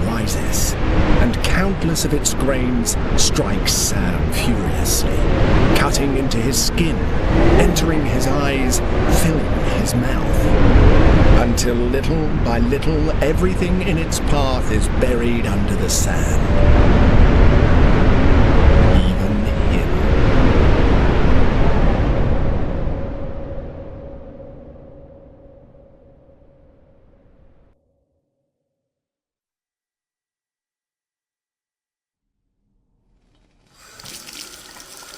rises, and countless of its grains strike Sam furiously, cutting into his skin, entering his eyes, filling his mouth, until little by little everything in its path is buried under the sand. Even him.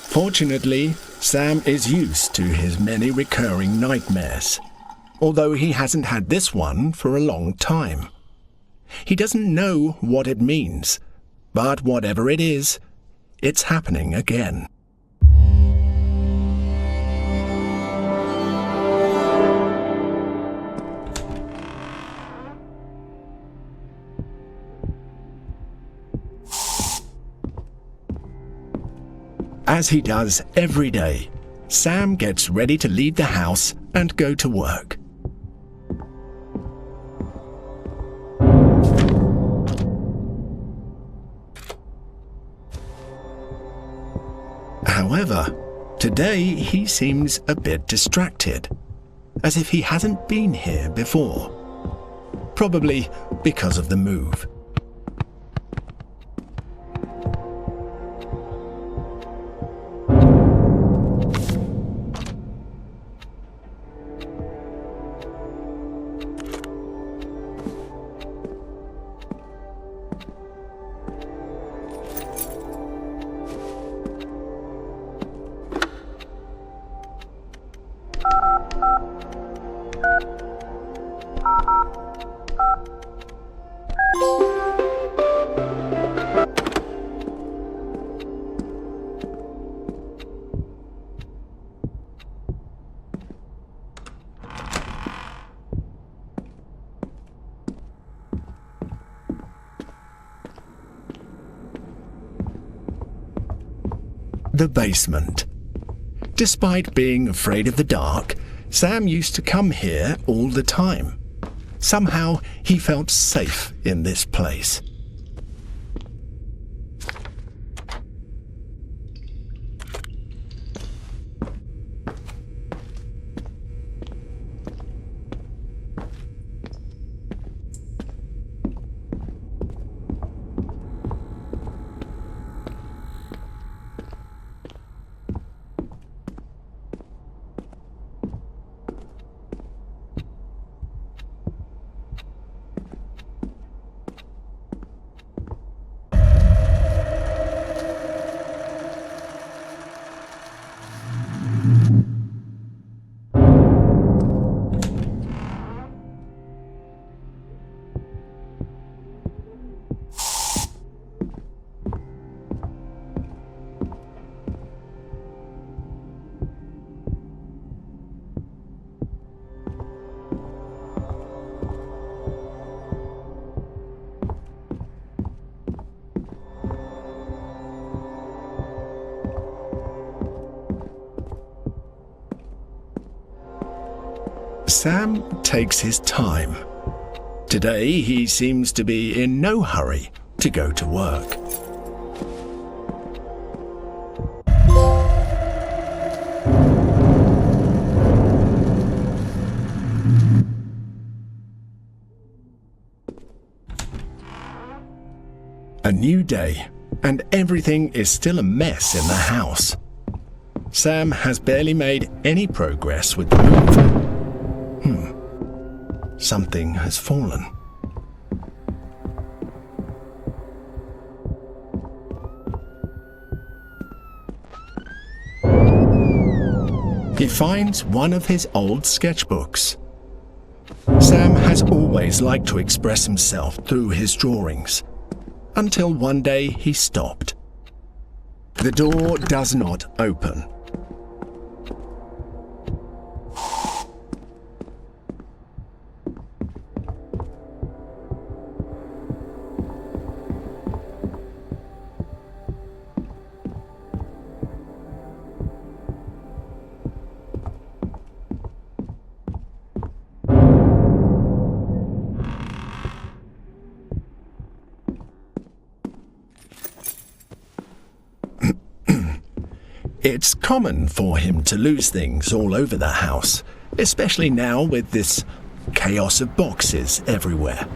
Fortunately, Sam is used to his many recurring nightmares, although he hasn't had this one for a long time. He doesn't know what it means, but whatever it is, it's happening again. As he does every day, Sam gets ready to leave the house and go to work. However, today he seems a bit distracted, as if he hasn't been here before. Probably because of the move. The basement. Despite being afraid of the dark, Sam used to come here all the time. Somehow he felt safe in this place. Sam takes his time. Today he seems to be in no hurry to go to work. A new day, and everything is still a mess in the house. Sam has barely made any progress with the move. Something has fallen. He finds one of his old sketchbooks. Sam has always liked to express himself through his drawings, until one day he stopped. The door does not open. It's common for him to lose things all over the house, especially now with this chaos of boxes everywhere.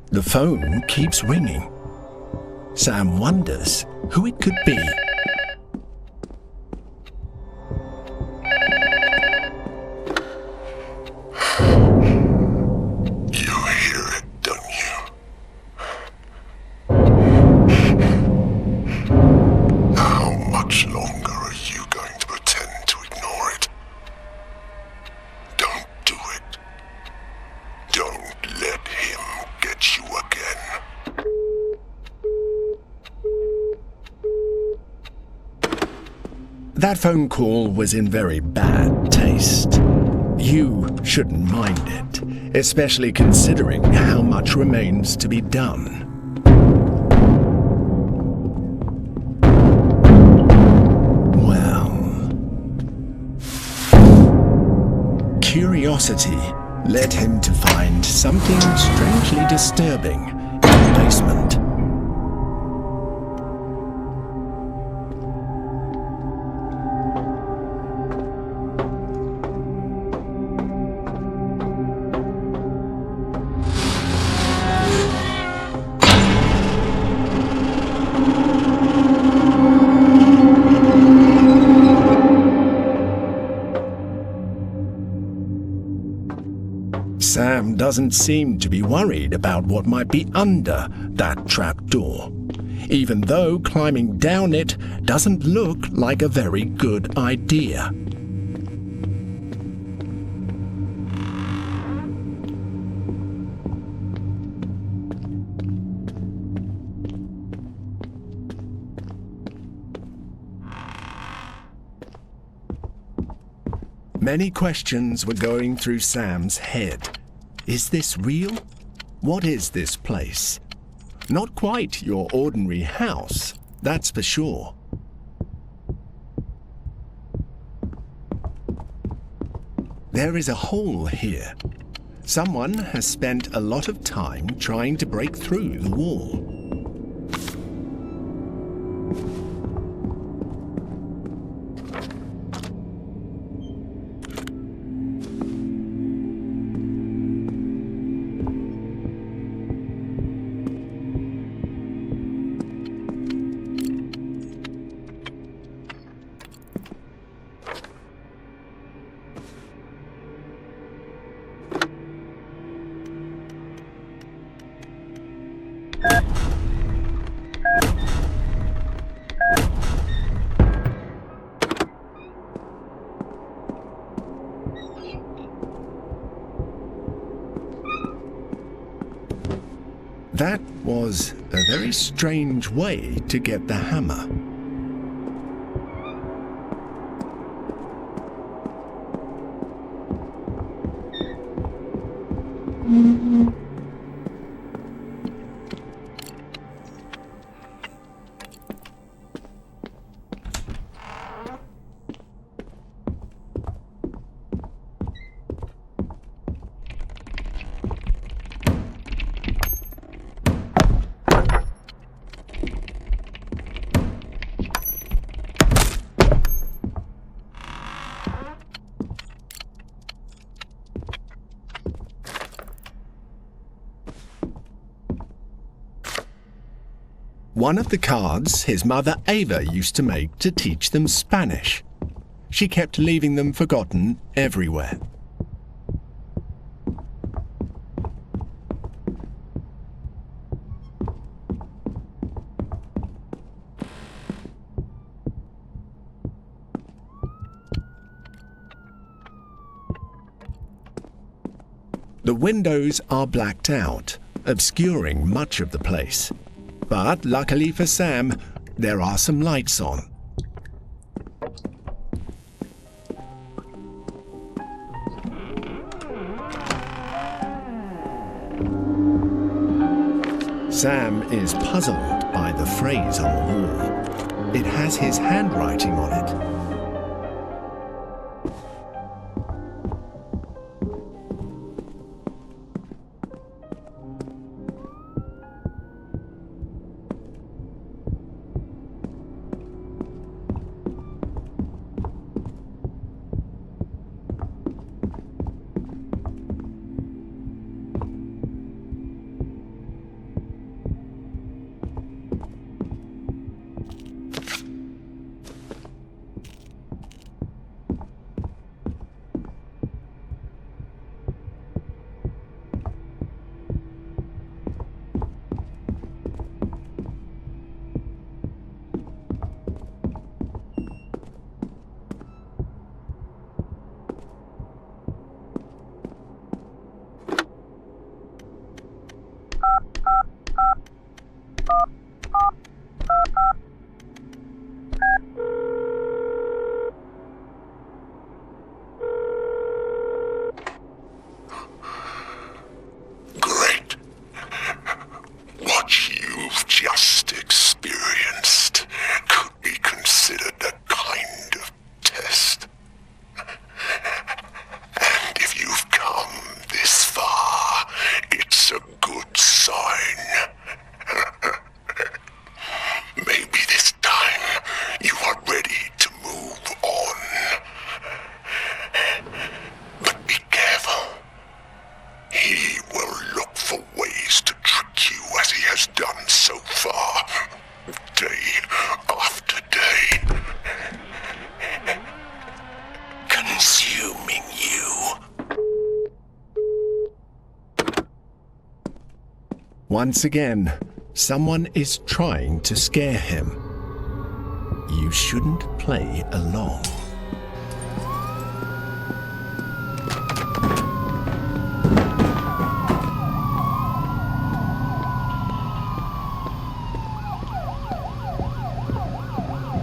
The phone keeps ringing. Sam wonders who it could be. You hear it, don't you? How much longer are you going to pretend to ignore it? Don't do it. Don't let him get you again. That phone call was in very bad taste. You shouldn't mind it, especially considering how much remains to be done. Well, curiosity led him to find something strangely disturbing in the basement. Sam doesn't seem to be worried about what might be under that trapdoor, even though climbing down it doesn't look like a very good idea. Many questions were going through Sam's head. Is this real? What is this place? Not quite your ordinary house, that's for sure. There is a hole here. Someone has spent a lot of time trying to break through the wall. That was a very strange way to get the hammer. One of the cards his mother Ava used to make to teach them Spanish. She kept leaving them forgotten everywhere. The windows are blacked out, obscuring much of the place. But luckily for Sam, there are some lights on. Sam is puzzled by the phrase on the wall. It has his handwriting on it. Once again, someone is trying to scare him. You shouldn't play along.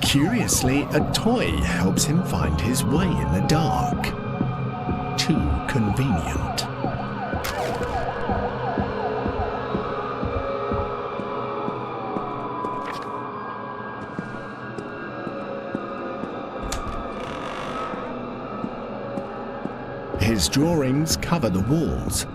Curiously, a toy helps him find his way in the dark. Too convenient. His drawings cover the walls.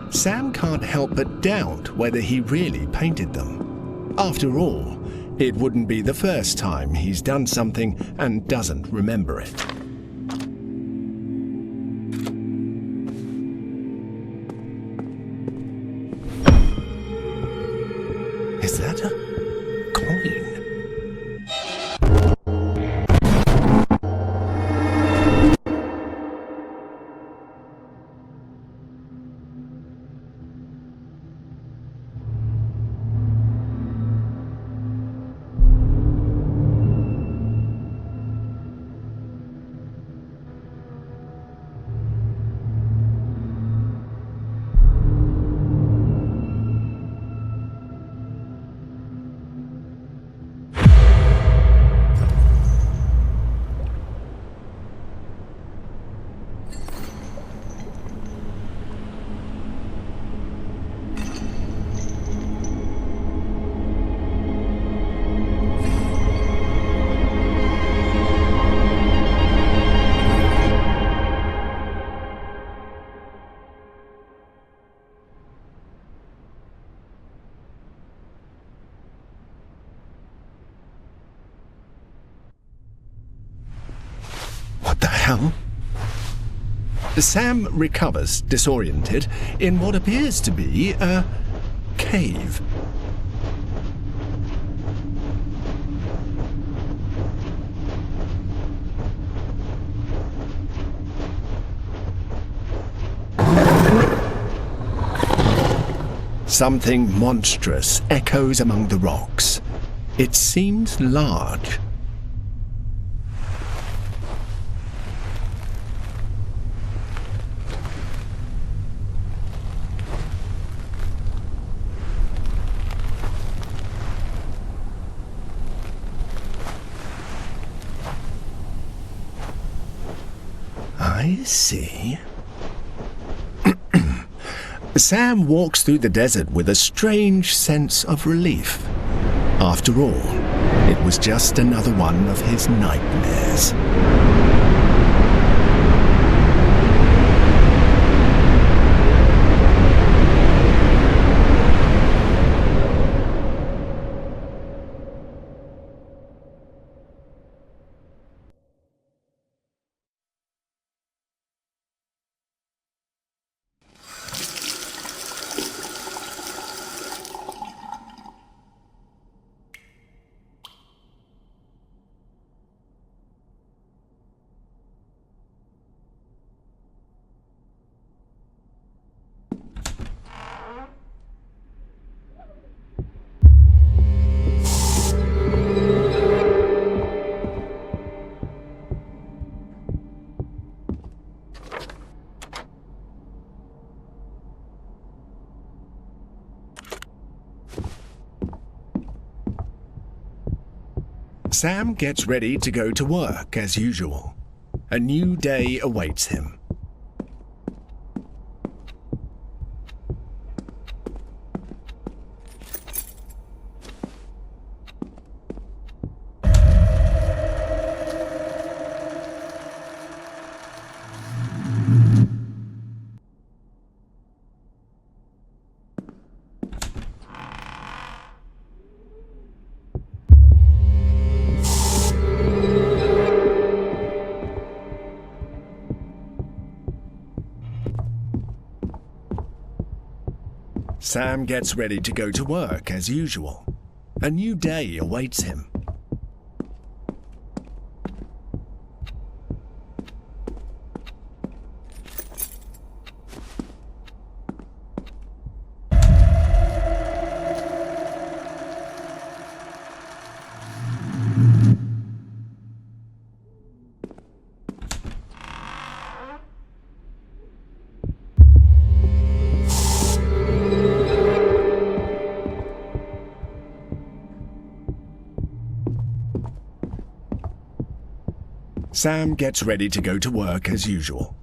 Sam can't help but doubt whether he really painted them. After all, it wouldn't be the first time he's done something and doesn't remember it. Is that a coin? What the hell? Sam recovers, disoriented, in what appears to be a cave. Something monstrous echoes among the rocks. It seems large. I see. Sam walks through the desert with a strange sense of relief. After all, it was just another one of his nightmares. Sam gets ready to go to work as usual. A new day awaits him. Sam gets ready to go to work as usual. A new day awaits him. Sam gets ready to go to work as usual.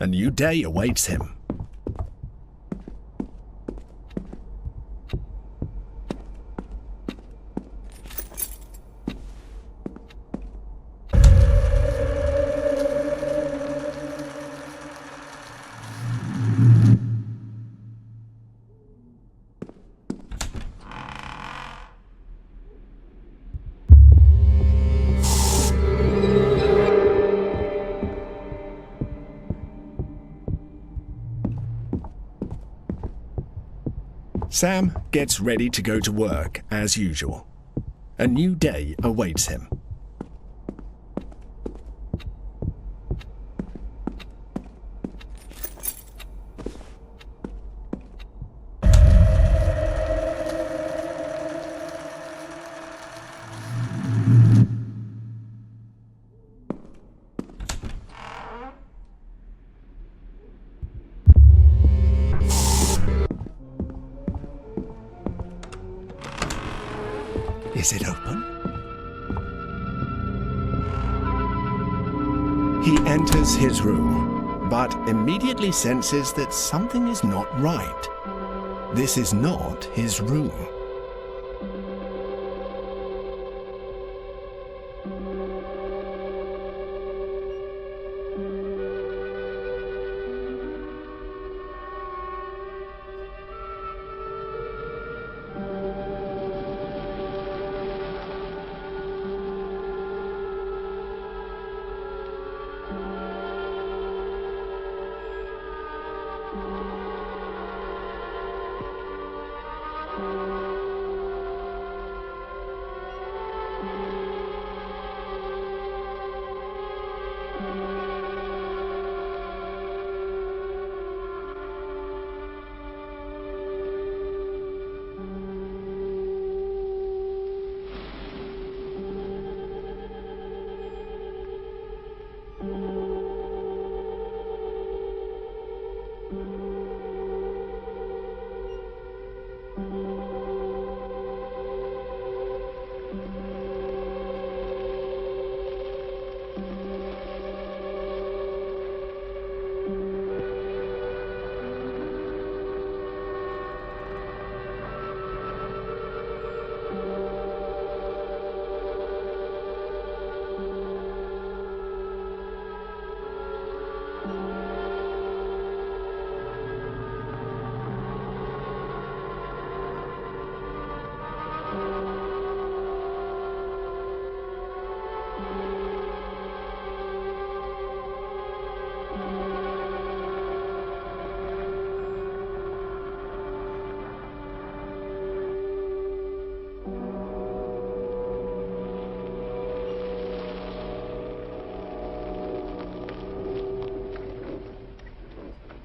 A new day awaits him. Sam gets ready to go to work as usual. A new day awaits him. Is it open? He enters his room, but immediately senses that something is not right. This is not his room.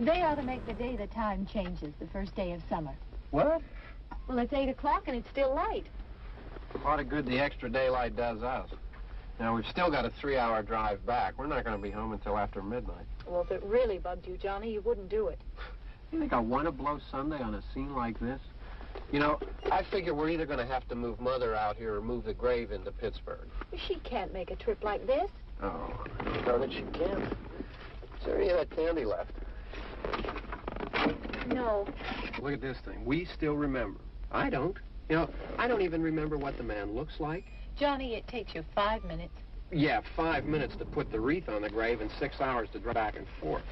They ought to make the day the time changes, the first day of summer. What? Well, it's 8 o'clock and it's still light. A lot of good the extra daylight does us. Now, we've still got a 3-hour drive back. We're not going to be home until after midnight. Well, if it really bugged you, Johnny, you wouldn't do it. You think I want to blow Sunday on a scene like this? You know, I figure we're either going to have to move Mother out here or move the grave into Pittsburgh. She can't make a trip like this. Oh, I know that she can't. Is there any of that candy left? No. Look at this thing. We still remember. I don't. You know, I don't even remember what the man looks like. Johnny, it takes you 5 minutes. Yeah, 5 minutes to put the wreath on the grave and 6 hours to drive back and forth.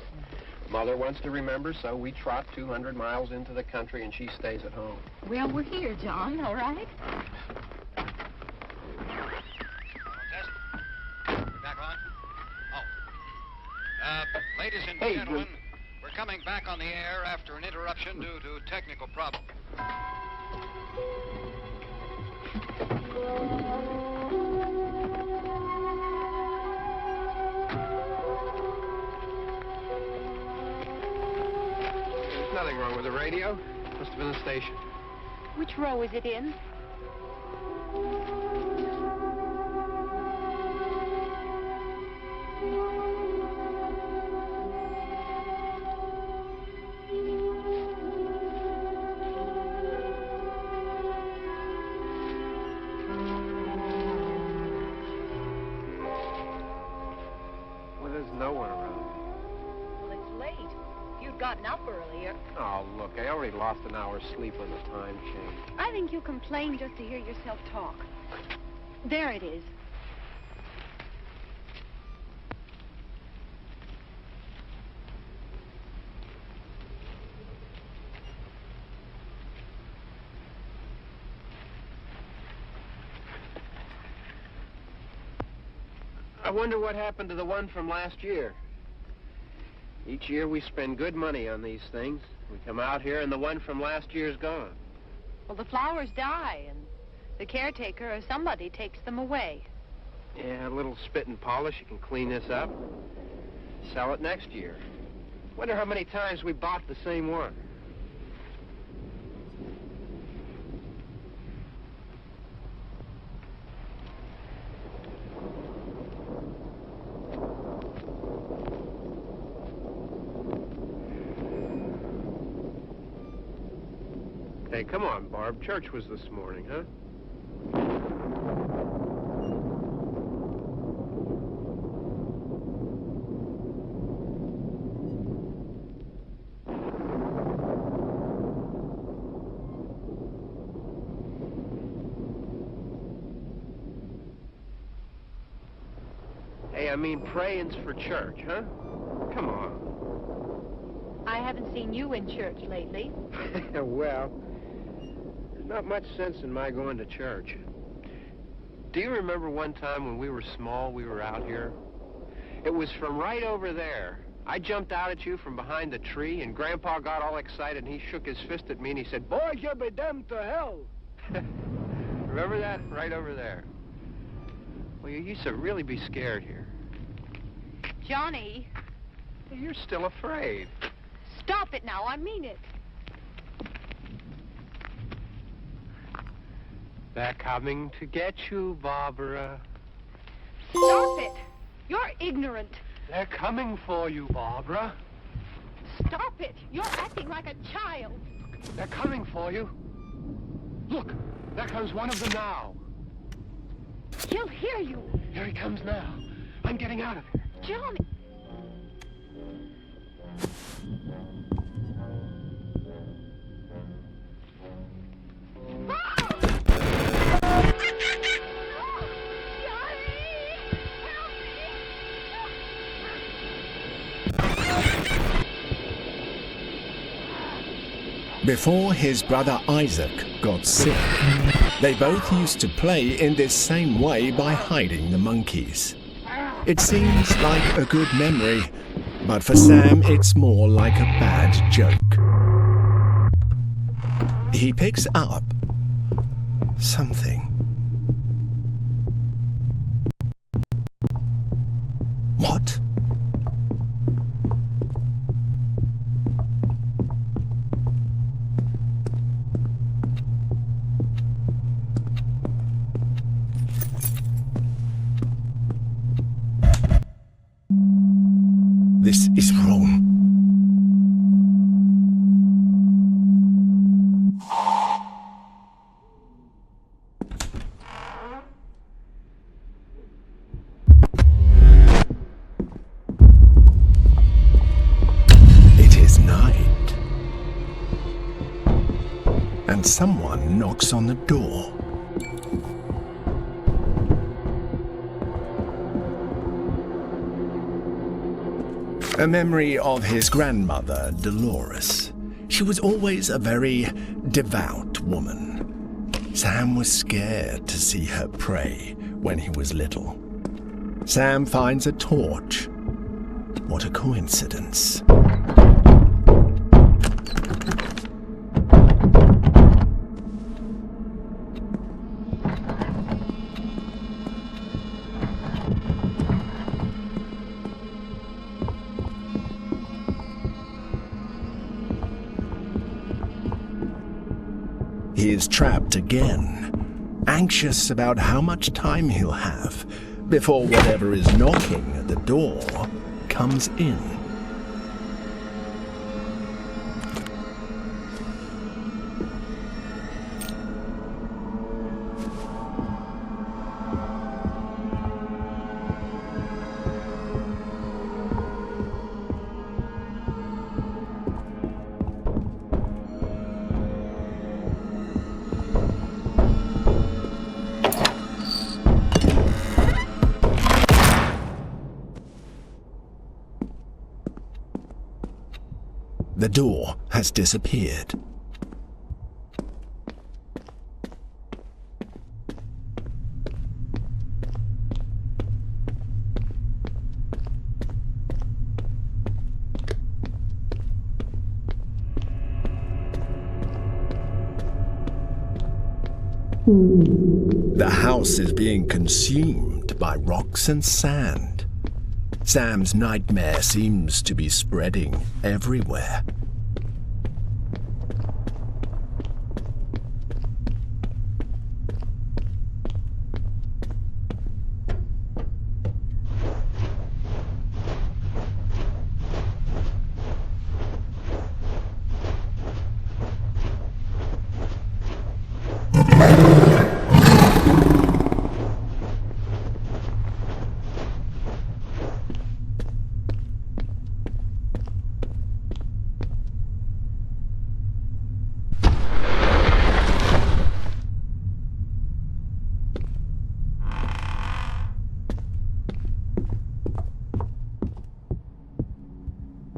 Mother wants to remember, so we trot 200 miles into the country and she stays at home. Well, we're here, John, all right? Test. We're back on? Oh. Ladies and gentlemen, we're coming back on the air after an interruption due to technical problems. There's nothing wrong with the radio. Must have been the station. Which row is it in? Well, there's no one around. Well, it's late. If you'd gotten up earlier. Oh, look, I already lost an hour's sleep on the time change. I think you complain just to hear yourself talk. There it is. I wonder what happened to the one from last year. Each year we spend good money on these things. We come out here and the one from last year's gone. Well, the flowers die, and the caretaker or somebody takes them away. Yeah, a little spit and polish. You can clean this up. Sell it next year. Wonder how many times we bought the same one. Hey, come on, Barb. Church was this morning, huh? Hey, I mean praying's for church, huh? Come on. I haven't seen you in church lately. Well, there's not much sense in my going to church. Do you remember one time when we were small, we were out here? It was from right over there. I jumped out at you from behind the tree, and Grandpa got all excited, and he shook his fist at me, and he said, "Boy, you'll be damned to hell." Remember that? Right over there. Well, you used to really be scared here. Johnny. You're still afraid. Stop it now. I mean it. They're coming to get you, Barbara. Stop it. You're ignorant. They're coming for you, Barbara. Stop it. You're acting like a child. They're coming for you. Look, there comes one of them now. He'll hear you. Here he comes now. I'm getting out of here. Johnny. Before his brother Isaac got sick, they both used to play in this same way by hiding the monkeys. It seems like a good memory, but for Sam it's more like a bad joke. He picks up something. What? night. And someone knocks on the door. A memory of his grandmother, Dolores. She was always a very devout woman. Sam was scared to see her pray when he was little. Sam finds a torch. What a coincidence. He is trapped again, anxious about how much time he'll have before whatever is knocking at the door comes in. The door has disappeared. The house is being consumed by rocks and sand. Sam's nightmare seems to be spreading everywhere.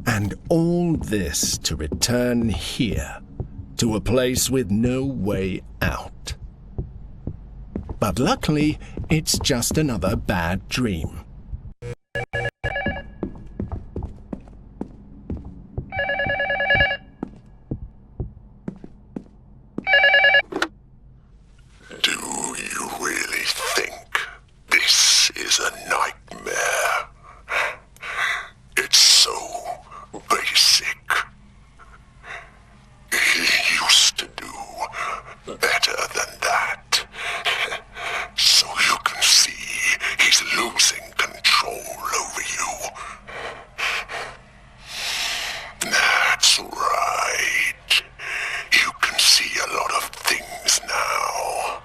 And all this to return here, to a place with no way out. But luckily, it's just another bad dream. Do you really think this is a nightmare? It's so basic. He used to do better than that. So you can see he's losing control over you. That's right. You can see a lot of things now.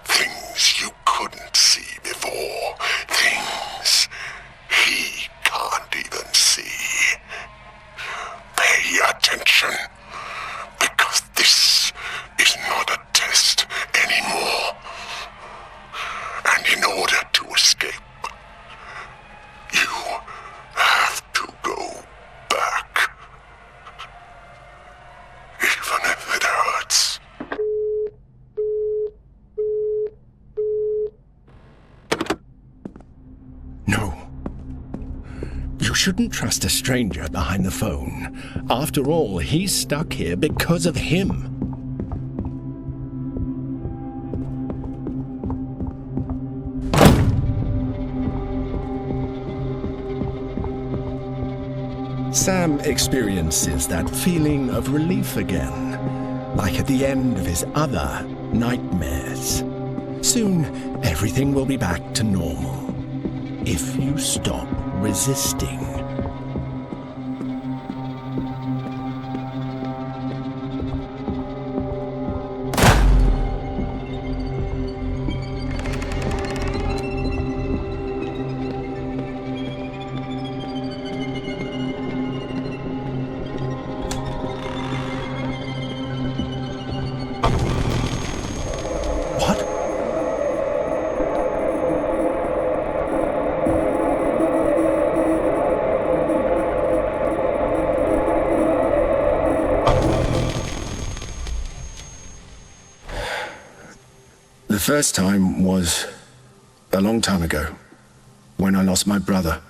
Things you couldn't see before. Things he can't even see. Pay attention, because this is not a test anymore. And in order to escape, you have to go back. Even if it hurts. No. You shouldn't trust a stranger behind the phone. After all, he's stuck here because of him. Sam experiences that feeling of relief again, like at the end of his other nightmares. Soon, everything will be back to normal, if you stop resisting. The first time was a long time ago, when I lost my brother.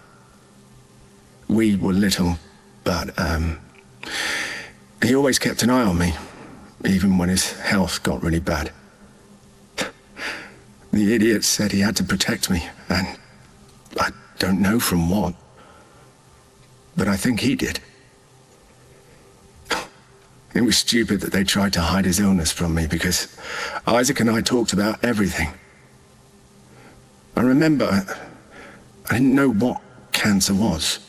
We were little, but he always kept an eye on me, even when his health got really bad. The idiot said he had to protect me, and I don't know from what, but I think he did. It was stupid that they tried to hide his illness from me, because Isaac and I talked about everything. I remember I didn't know what cancer was,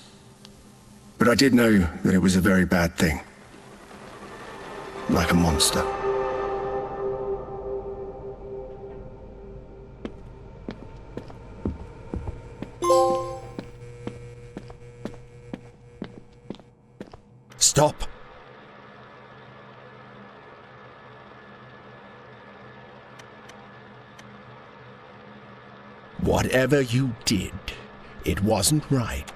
but I did know that it was a very bad thing. Like a monster. Stop! Whatever you did, it wasn't right.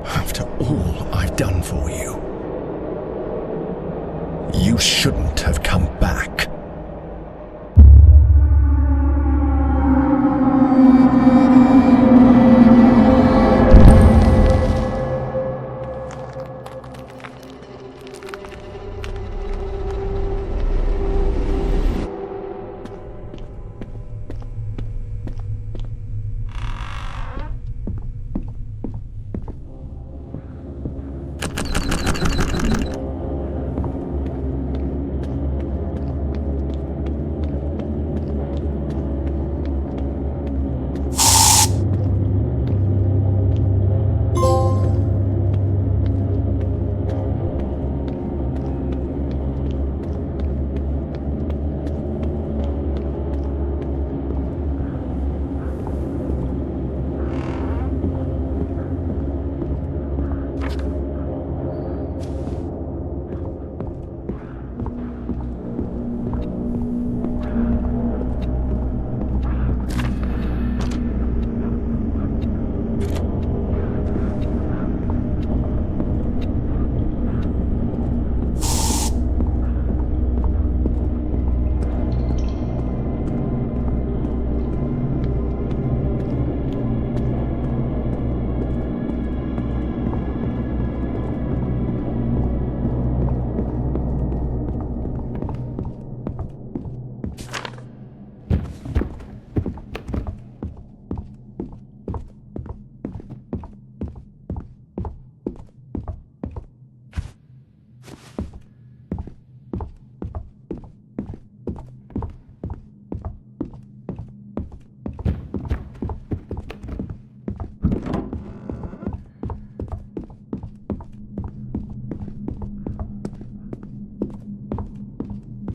After all I've done for you, you shouldn't have come back.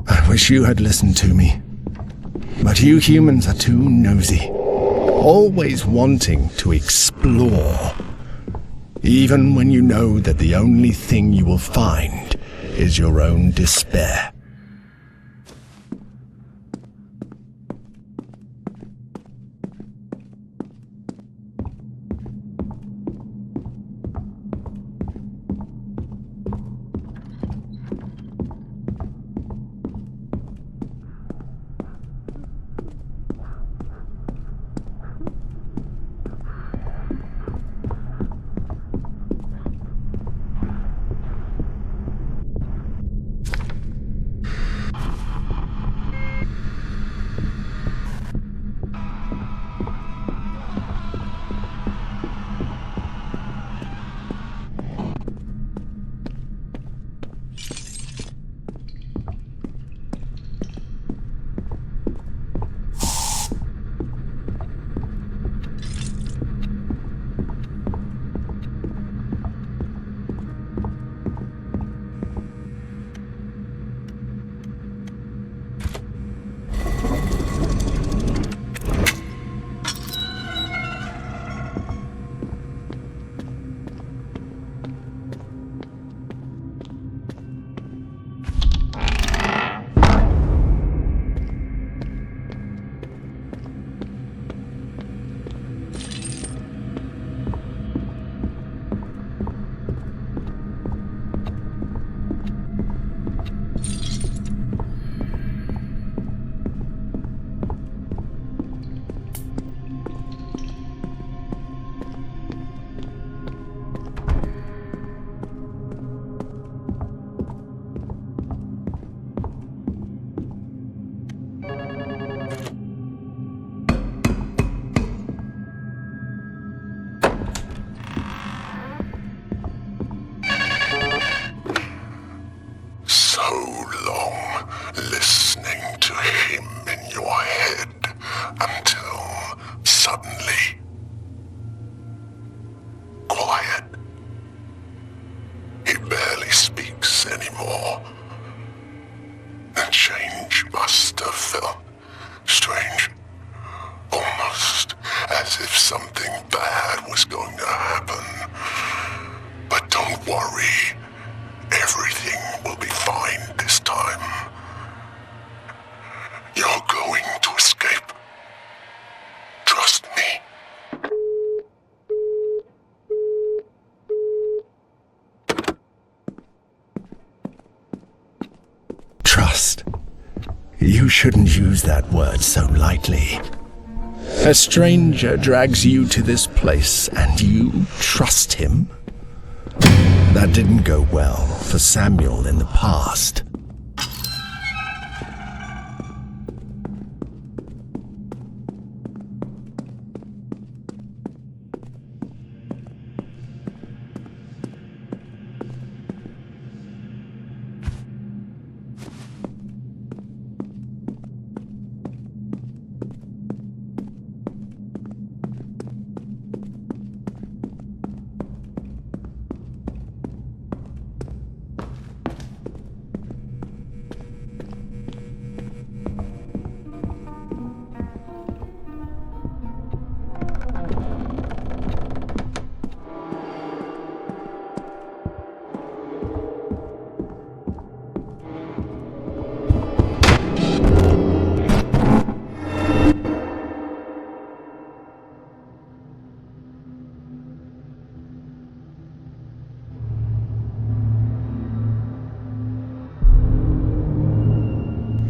I wish you had listened to me. But you humans are too nosy, always wanting to explore, even when you know that the only thing you will find is your own despair. Listening to him in your head until suddenly quiet. He barely speaks anymore. The change must have felt strange, almost as if something bad was going to happen. But don't worry, everything will be fine this time. You're going to escape. Trust me. Trust. You shouldn't use that word so lightly. A stranger drags you to this place and you trust him? That didn't go well for Samuel in the past.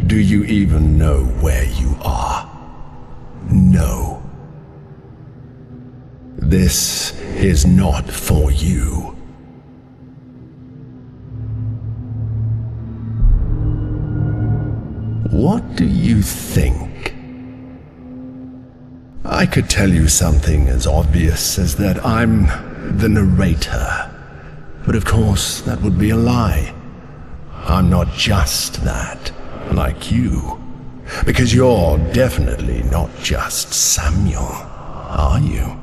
Do you even know where you are? No. This is not for you. what do you think? I could tell you something as obvious as that I'm the narrator. But of course, that would be a lie. I'm not just that, like you. Because you're definitely not just Samuel, are you?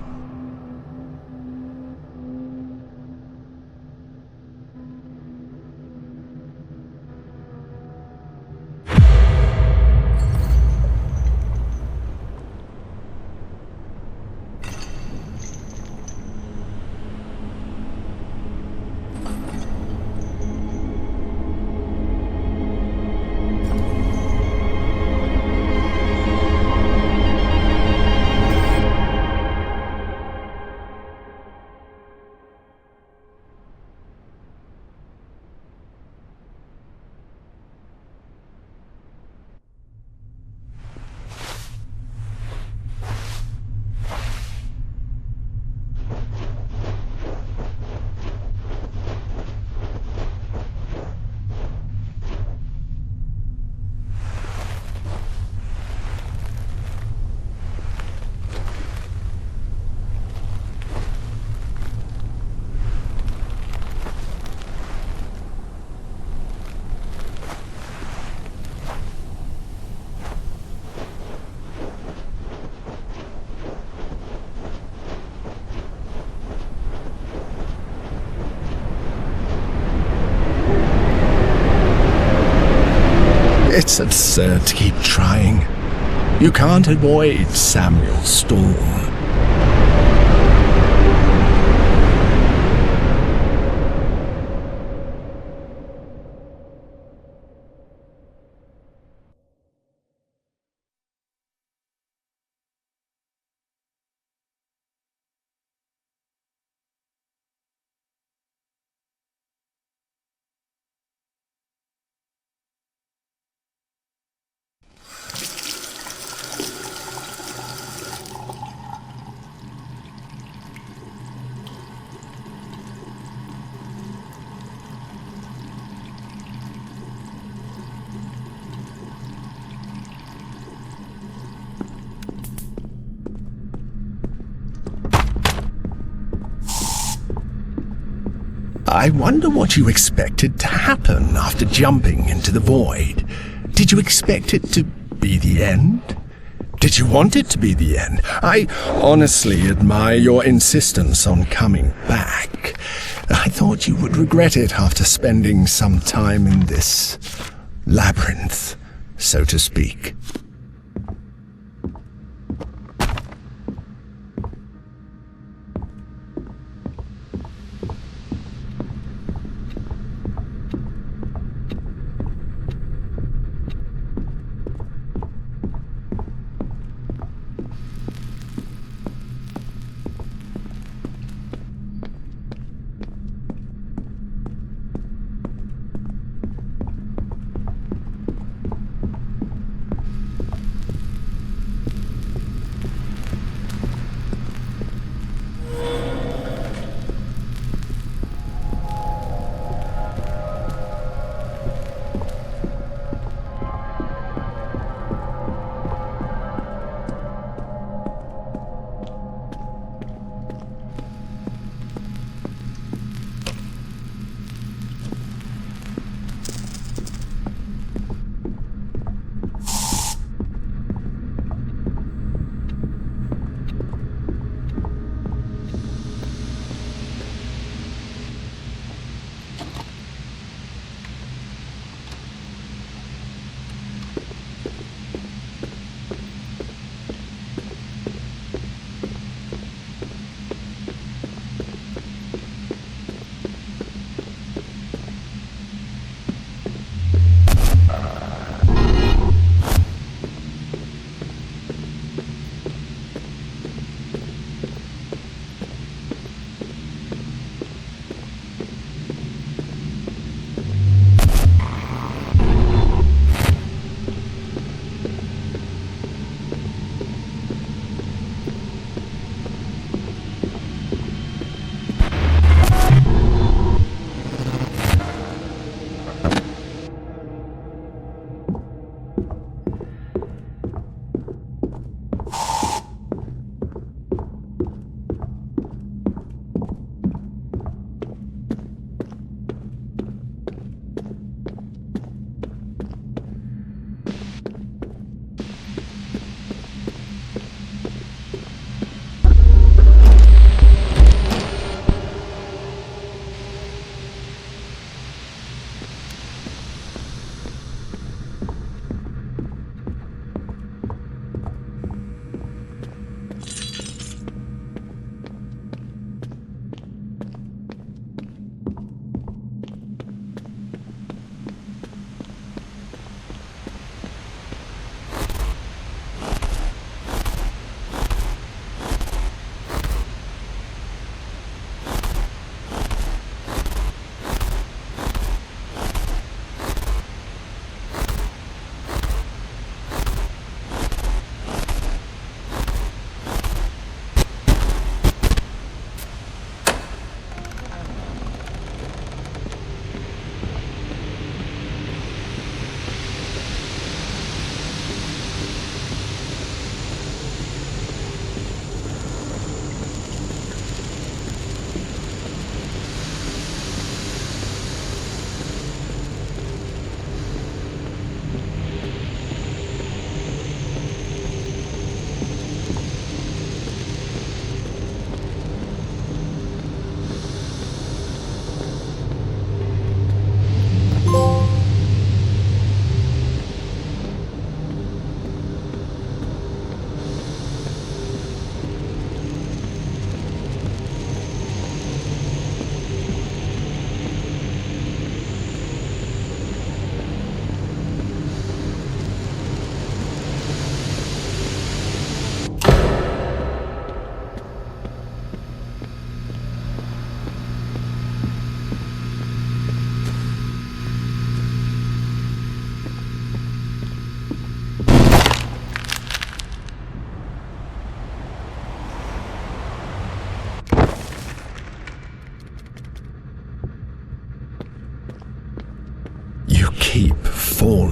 It's absurd to keep trying. You can't avoid Samuel's storm. I wonder what you expected to happen after jumping into the void. Did you expect it to be the end? Did you want it to be the end? I honestly admire your insistence on coming back. I thought you would regret it after spending some time in this labyrinth, so to speak.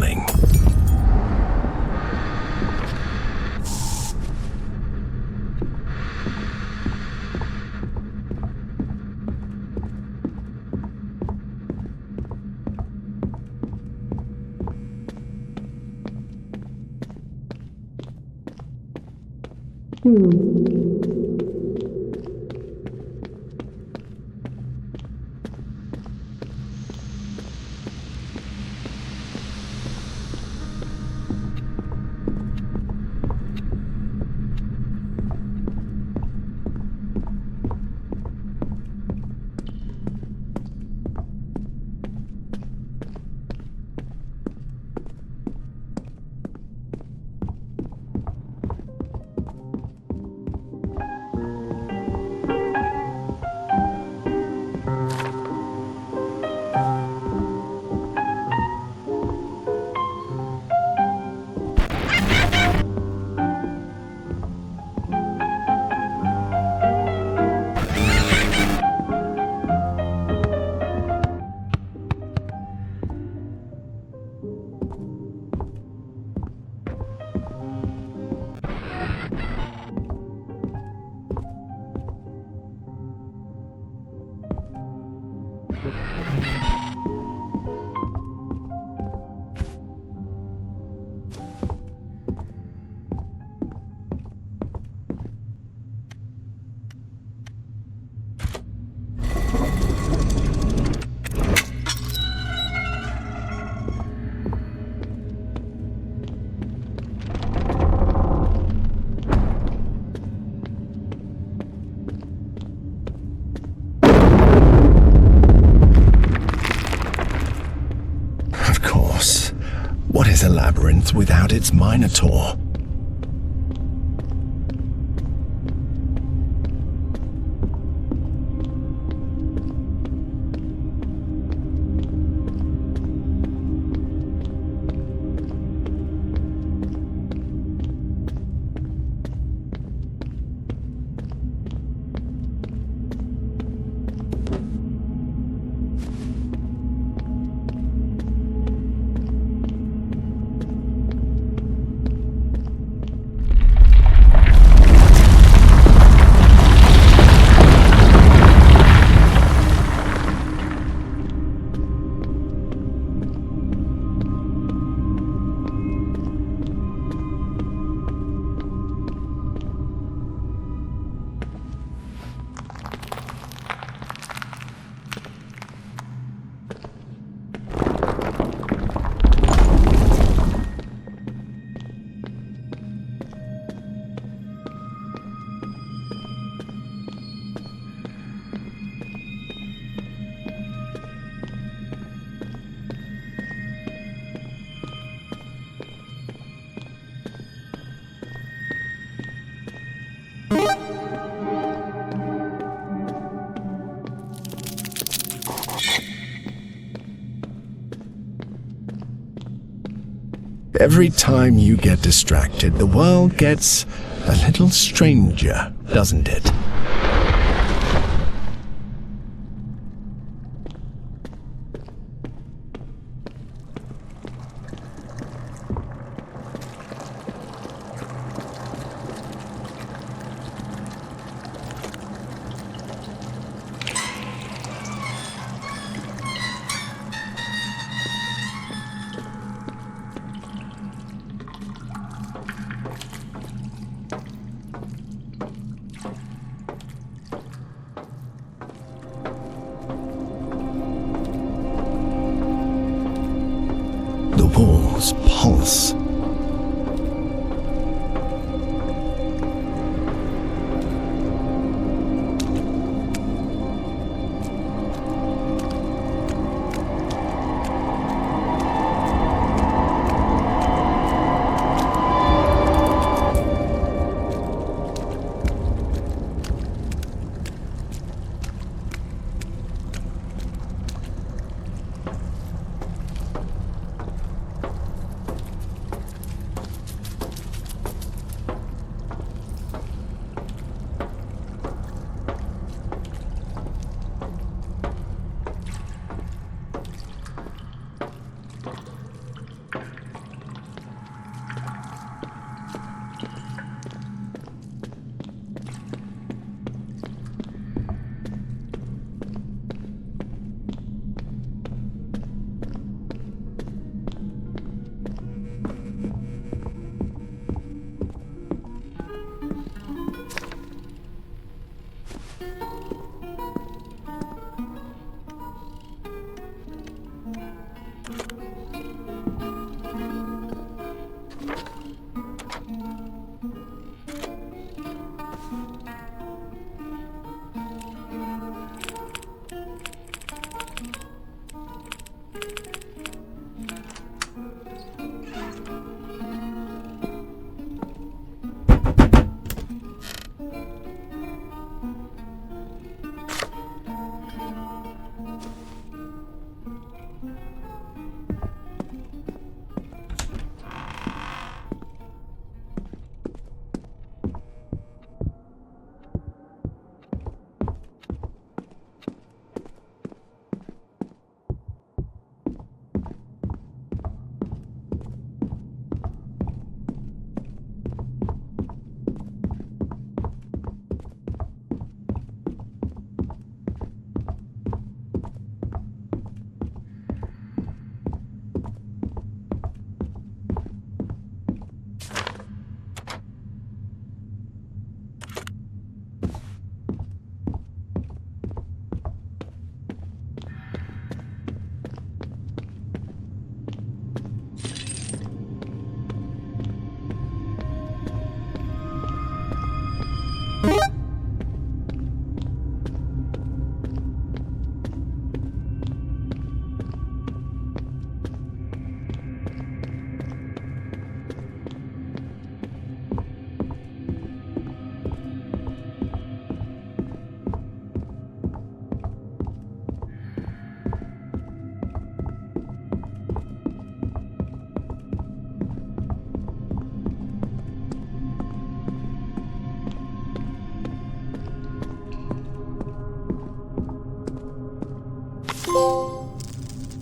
unsettling. What is a labyrinth without its Minotaur? Every time you get distracted, the world gets a little stranger, doesn't it?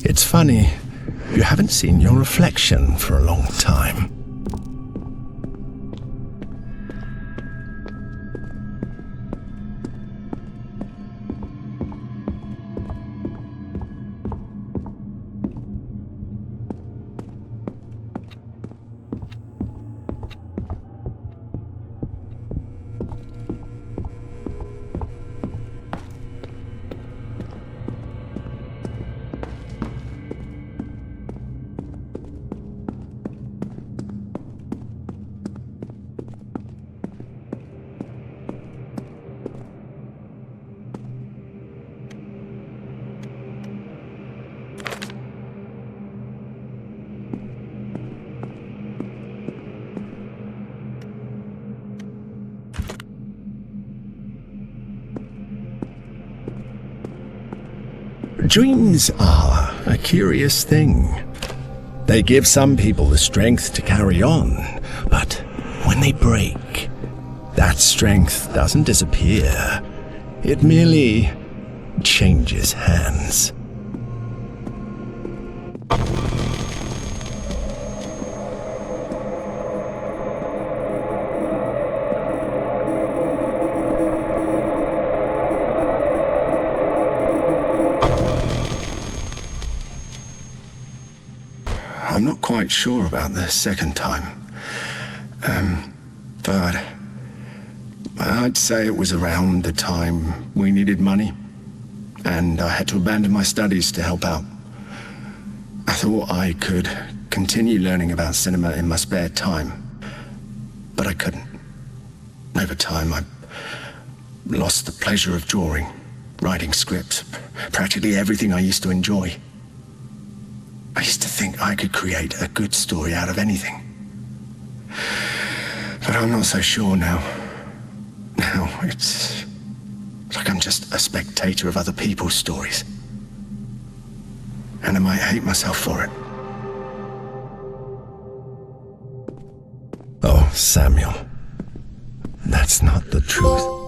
It's funny, you haven't seen your reflection for a long time. Dreams are a curious thing. They give some people the strength to carry on, but when they break, that strength doesn't disappear. It merely changes hands. I'm not quite sure about the second time. But I'd say it was around the time we needed money, and I had to abandon my studies to help out. I thought I could continue learning about cinema in my spare time, but I couldn't. Over time, I lost the pleasure of drawing, writing scripts, practically everything I used to enjoy. I used to think I could create a good story out of anything. But I'm not so sure now. Now, it's like I'm just a spectator of other people's stories. And I might hate myself for it. Oh, Samuel. That's not the truth.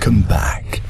welcome back.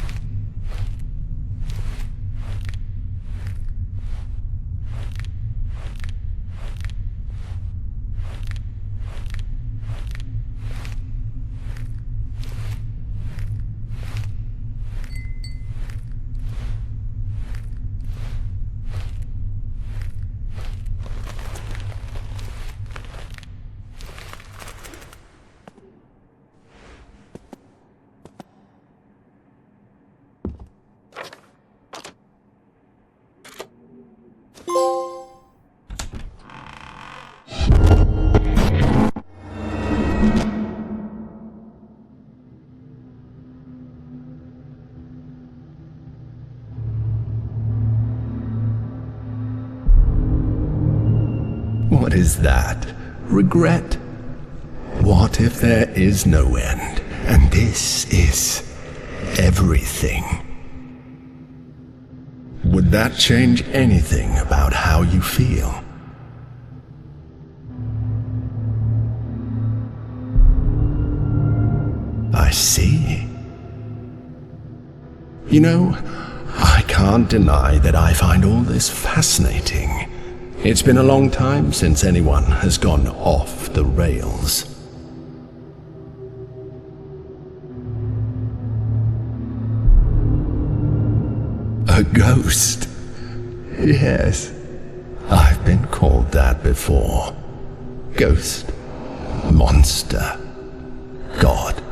What is that? Regret? What if there is no end, and this is everything? Would that change anything about how you feel? I see. You know, I can't deny that I find all this fascinating. It's been a long time since anyone has gone off the rails. A ghost? Yes, I've been called that before. Ghost, monster, god.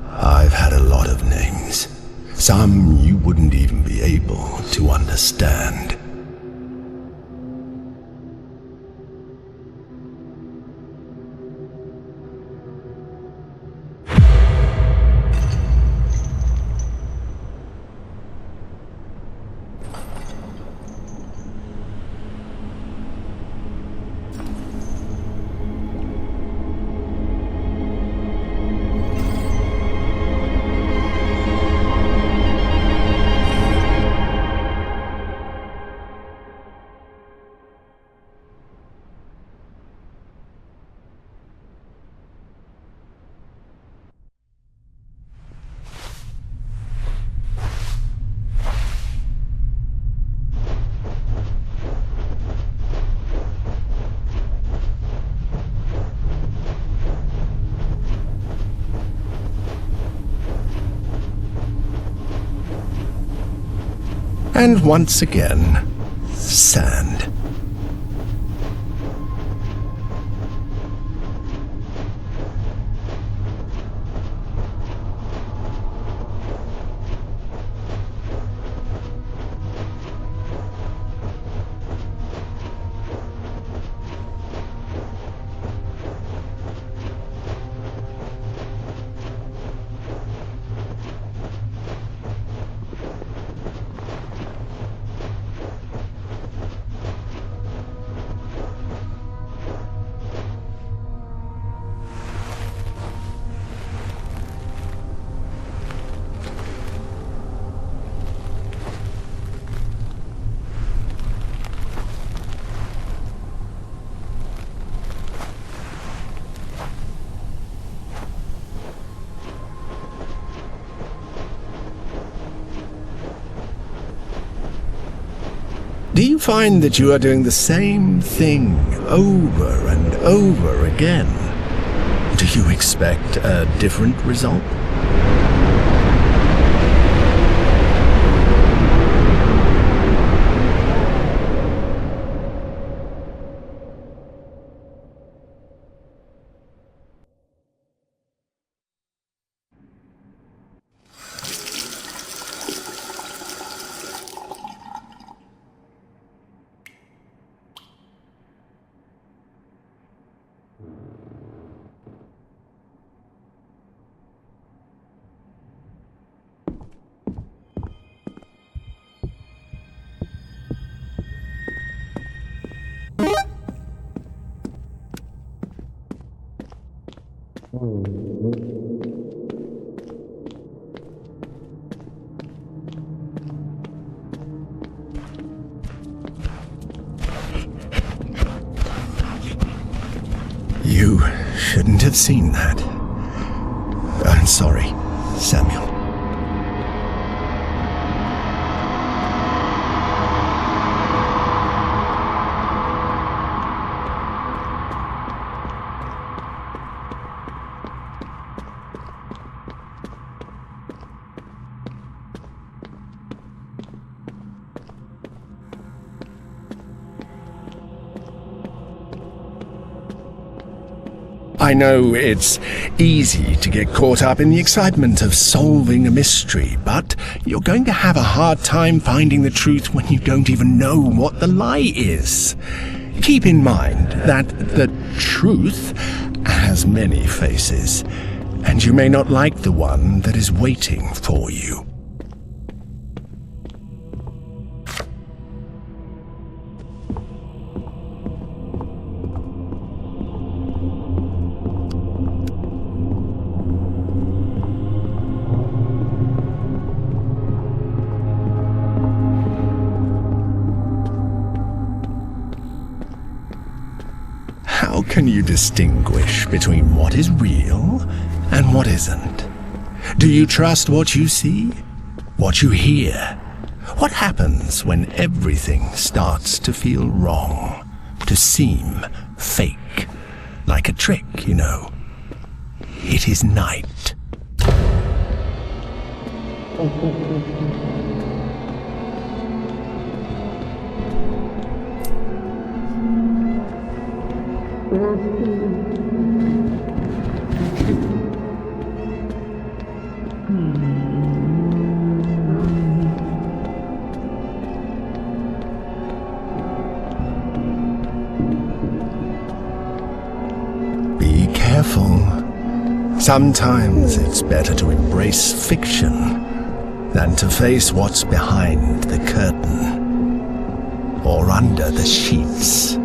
I've had a lot of names. Some you wouldn't even be able to understand. And once again, sand. Do you find that you are doing the same thing over and over again? Do you expect a different result? You shouldn't have seen that. I'm sorry, Samuel. I know it's easy to get caught up in the excitement of solving a mystery, but you're going to have a hard time finding the truth when you don't even know what the lie is. Keep in mind that the truth has many faces, and you may not like the one that is waiting for you. How can you distinguish between what is real and what isn't? Do you trust what you see? What you hear? What happens when everything starts to feel wrong? To seem fake? Like a trick, you know? It is night. Be careful. Sometimes it's better to embrace fiction than to face what's behind the curtain or under the sheets.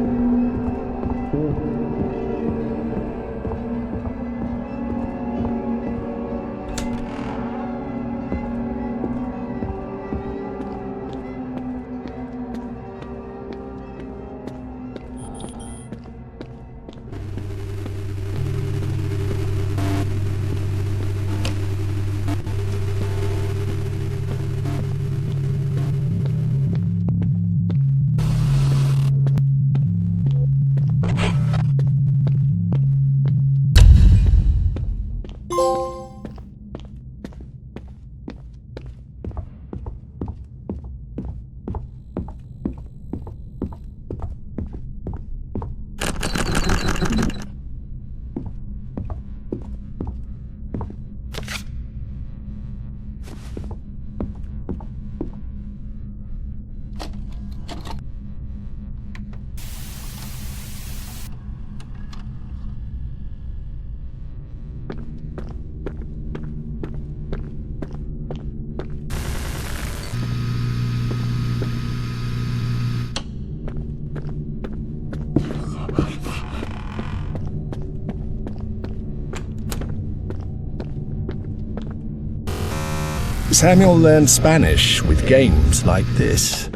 Samuel learned Spanish with games like this.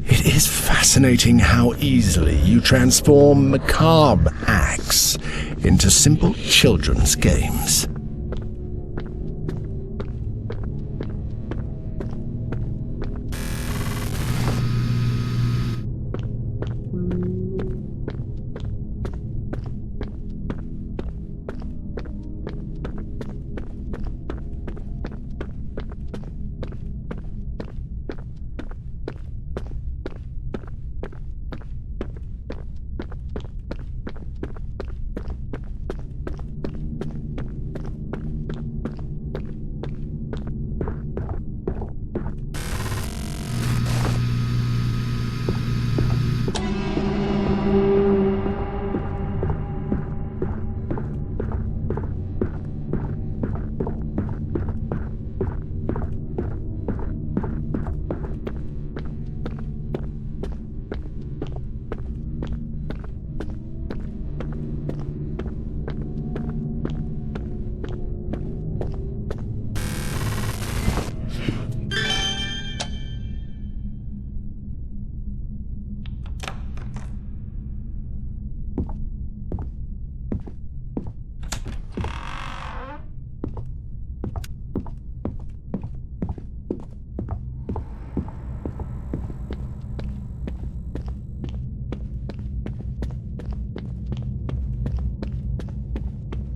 It is fascinating how easily you transform macabre acts into simple children's games.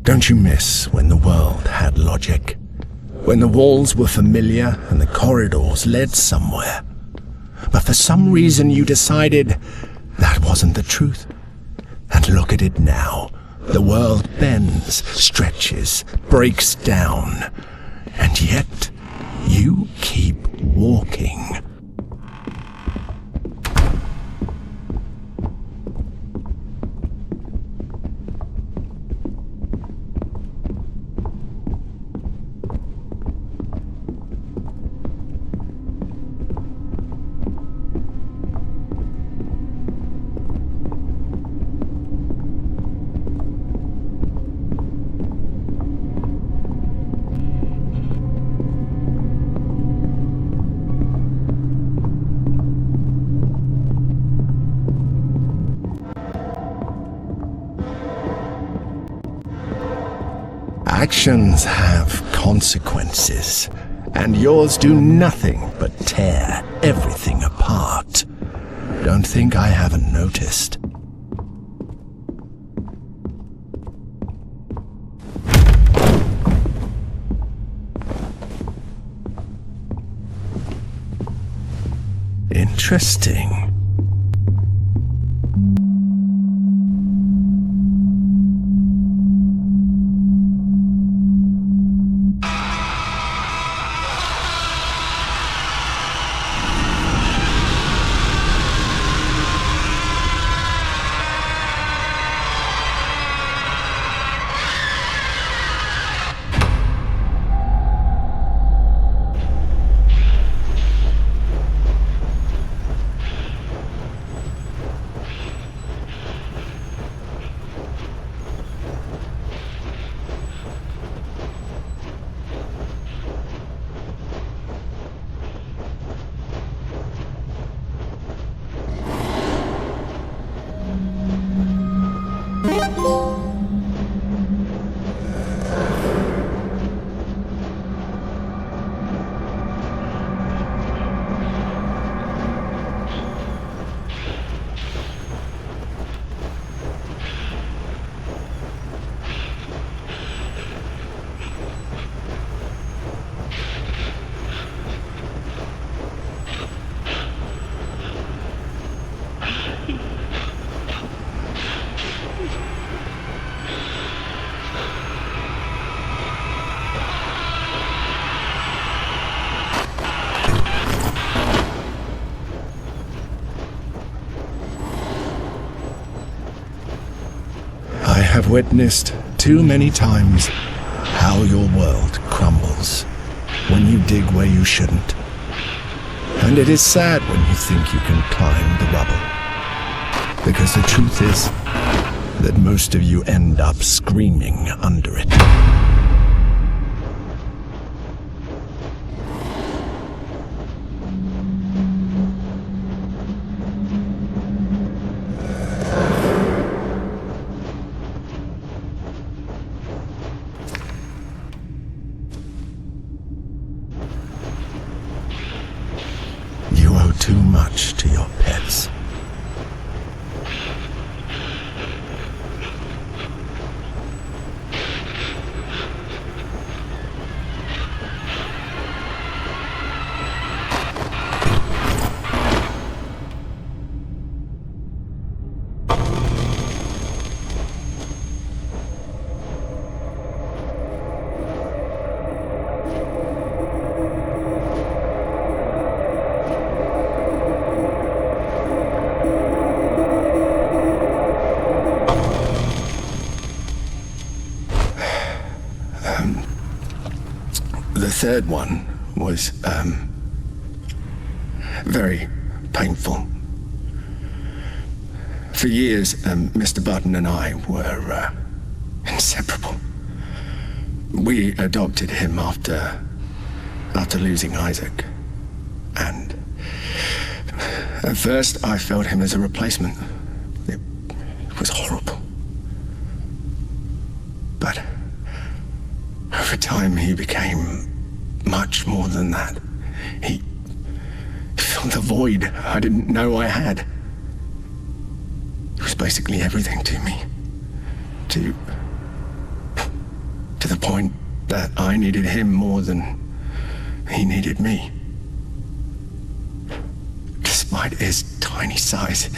Don't you miss when the world had logic? When the walls were familiar and the corridors led somewhere? But for some reason you decided that wasn't the truth. And look at it now. The world bends, stretches, breaks down, and yet you keep walking. Actions have consequences, and yours do nothing but tear everything apart. Don't think I haven't noticed. Interesting. I have witnessed too many times how your world crumbles when you dig where you shouldn't. And it is sad when you think you can climb the rubble. Because the truth is that most of you end up screaming under it. Too much to your pets. The third one was, very painful. For years, Mr. Button and I were, inseparable. We adopted him after losing Isaac. And at first, I felt him as a replacement. It was horrible. But over time, he became much more than that. He filled the void I didn't know I had. He was basically everything to me. To the point that I needed him more than he needed me. Despite his tiny size,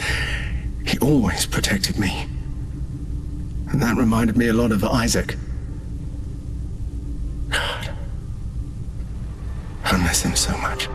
he always protected me. And that reminded me a lot of Isaac. God. I miss him so much.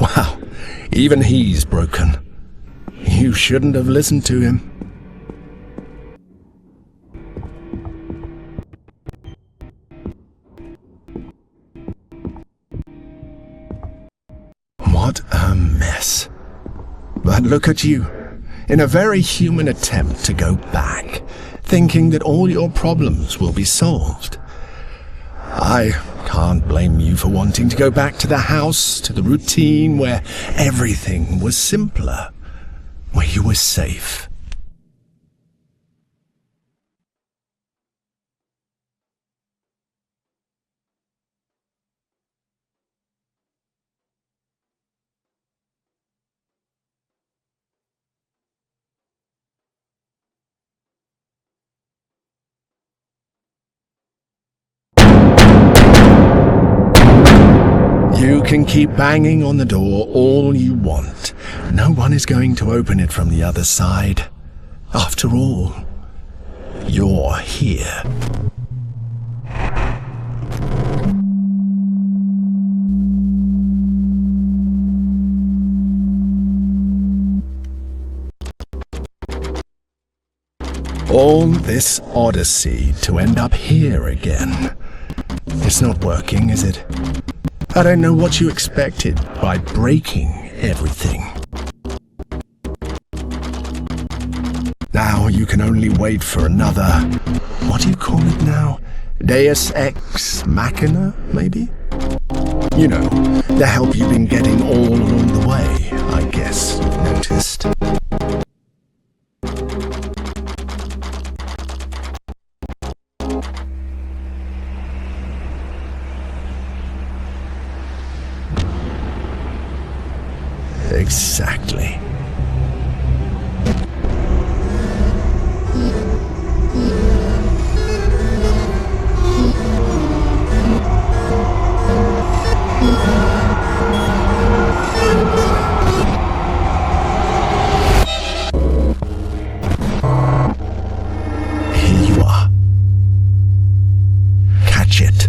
Wow, even he's broken. You shouldn't have listened to him. What a mess. But look at you, in a very human attempt to go back, thinking that all your problems will be solved. I can't blame you for wanting to go back to the house, to the routine where everything was simpler, where you were safe. You can keep banging on the door all you want. No one is going to open it from the other side. After all, you're here. All this odyssey to end up here again. It's not working, is it? I don't know what you expected by breaking everything. Now you can only wait for another, what do you call it now? Deus Ex Machina, maybe? You know, the help you've been getting all along the way, I guess you've noticed. Exactly. Here you are. Catch it.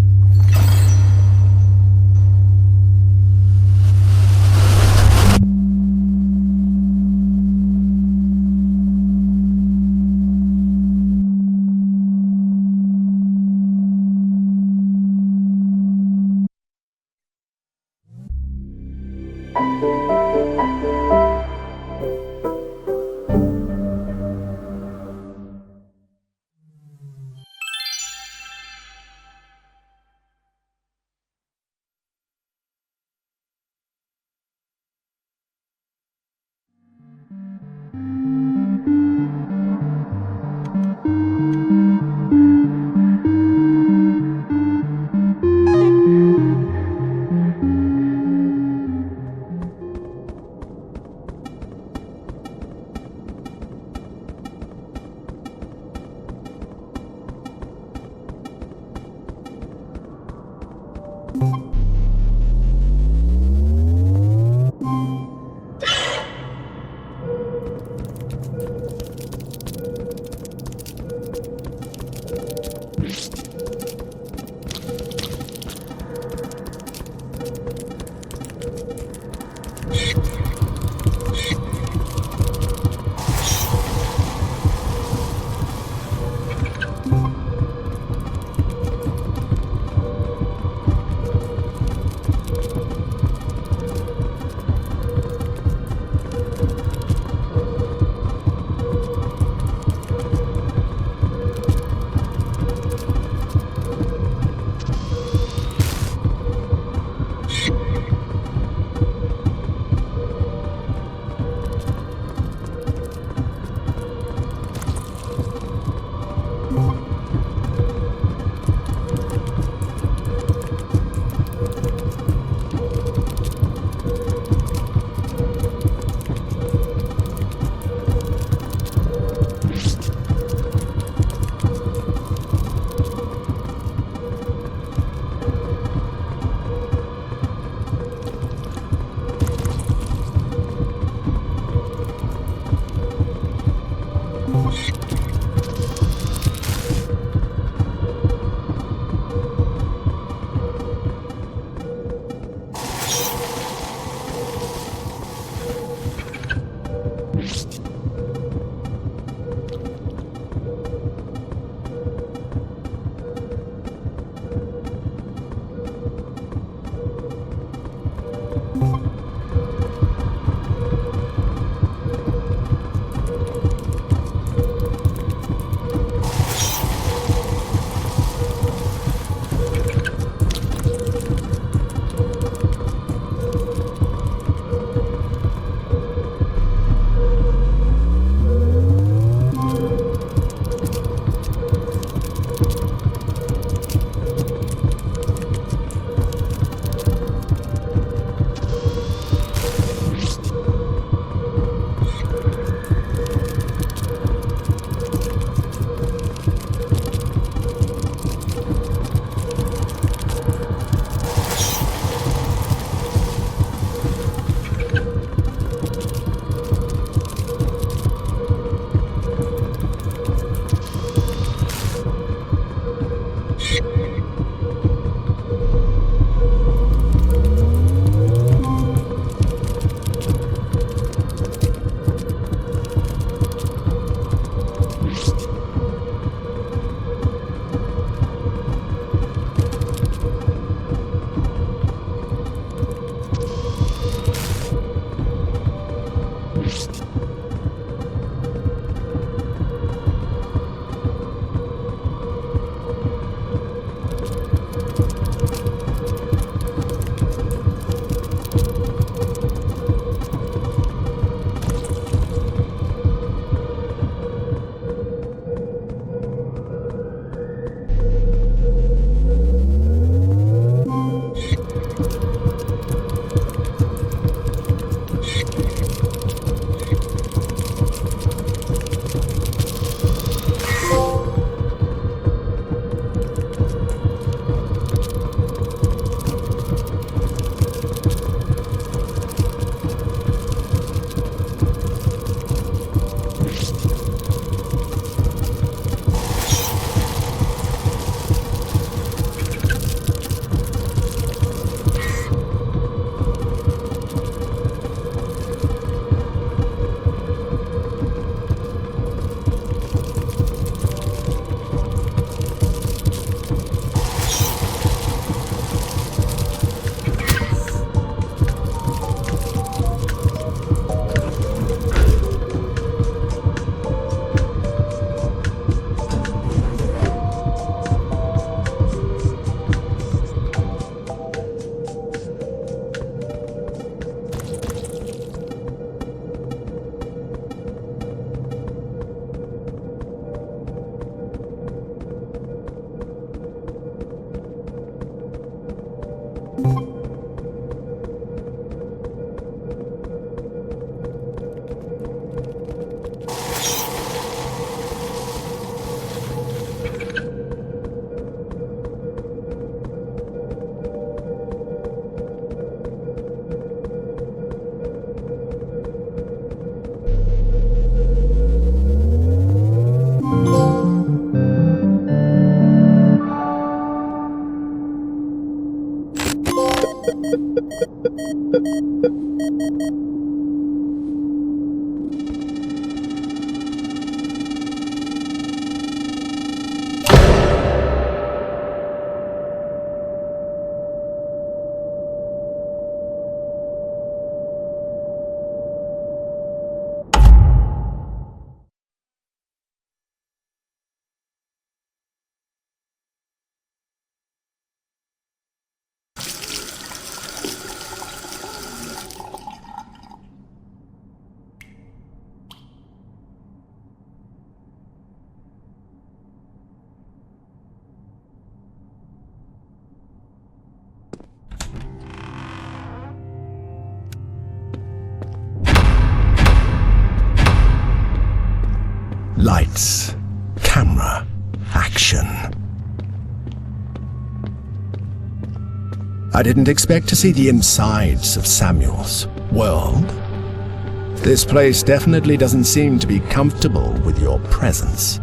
Lights, camera, action. I didn't expect to see the insides of Samuel's world. This place definitely doesn't seem to be comfortable with your presence.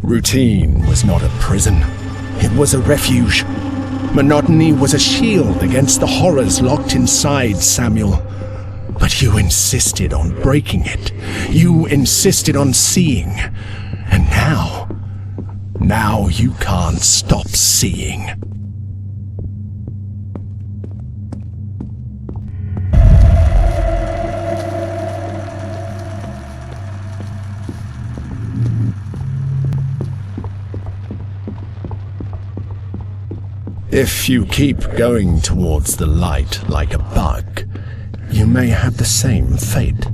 Routine was not a prison. It was a refuge. Monotony was a shield against the horrors locked inside Samuel. But you insisted on breaking it. You insisted on seeing. And now you can't stop seeing. If you keep going towards the light like a bug, you may have the same fate.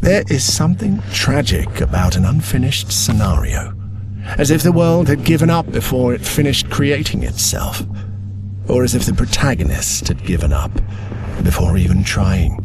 There is something tragic about an unfinished scenario, as if the world had given up before it finished creating itself, or as if the protagonist had given up before even trying.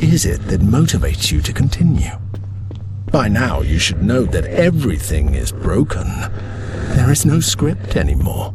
is it that motivates you to continue? By now, you should know that everything is broken. There is no script anymore.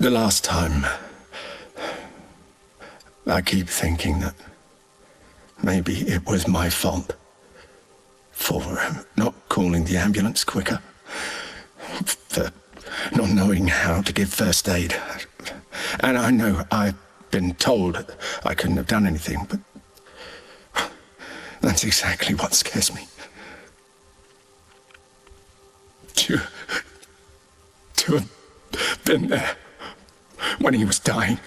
The last time, I keep thinking that maybe it was my fault for not calling the ambulance quicker, for not knowing how to give first aid. And I know I've been told I couldn't have done anything, but that's exactly what scares me. To have been there when he was dying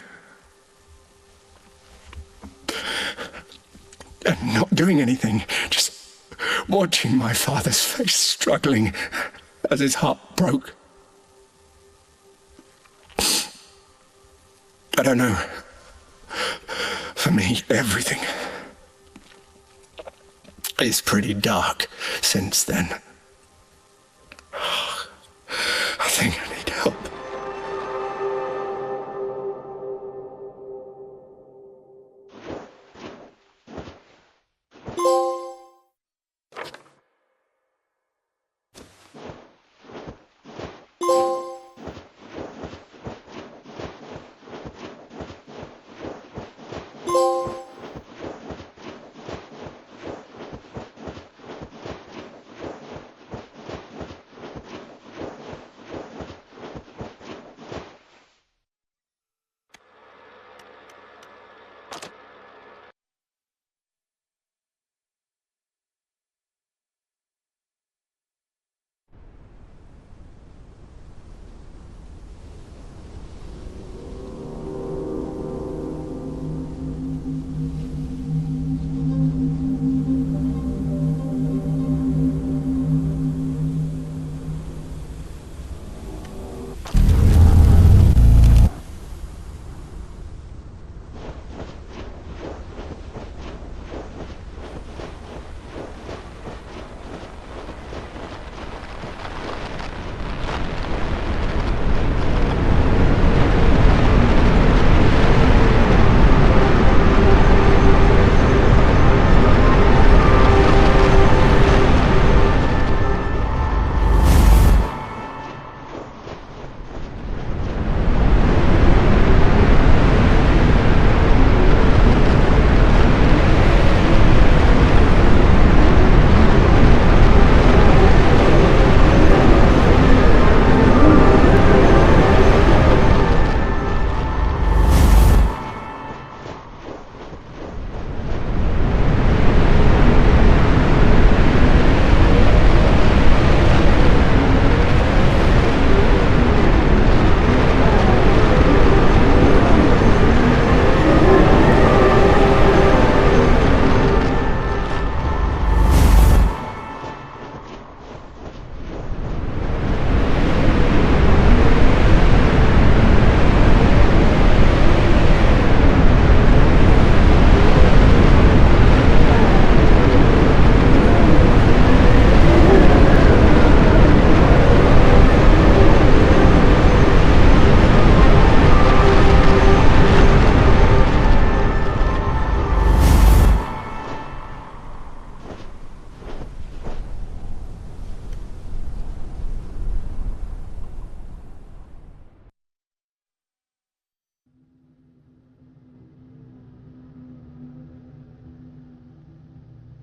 and not doing anything, just watching my father's face struggling as his heart broke. I don't know. For me, everything is pretty dark since then. I think I need help.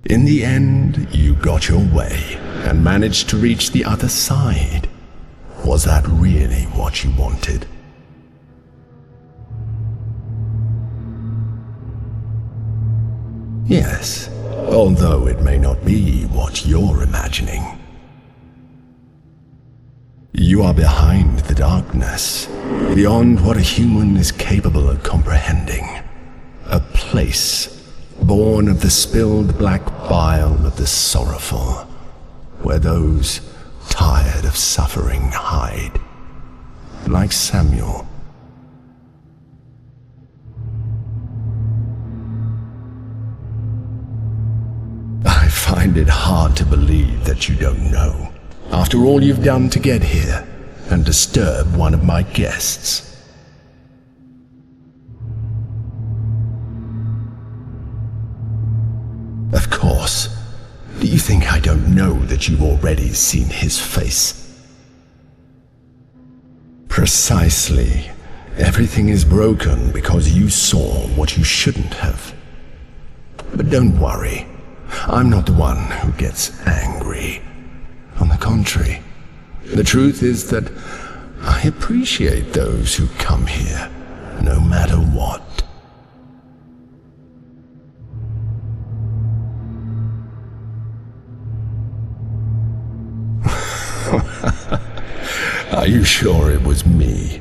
In the end, you got your way and managed to reach the other side. Was that really what you wanted? Yes, although it may not be what you're imagining. You are behind the darkness, beyond what a human is capable of comprehending. A place born of the spilled black bile of the sorrowful, where those tired of suffering hide, like Samuel. I find it hard to believe that you don't know, after all you've done to get here and disturb one of my guests. Of course. Do you think I don't know that you've already seen his face? Precisely. Everything is broken because you saw what you shouldn't have. But don't worry. I'm not the one who gets angry. On the contrary, the truth is that I appreciate those who come here, no matter what. Are you sure it was me?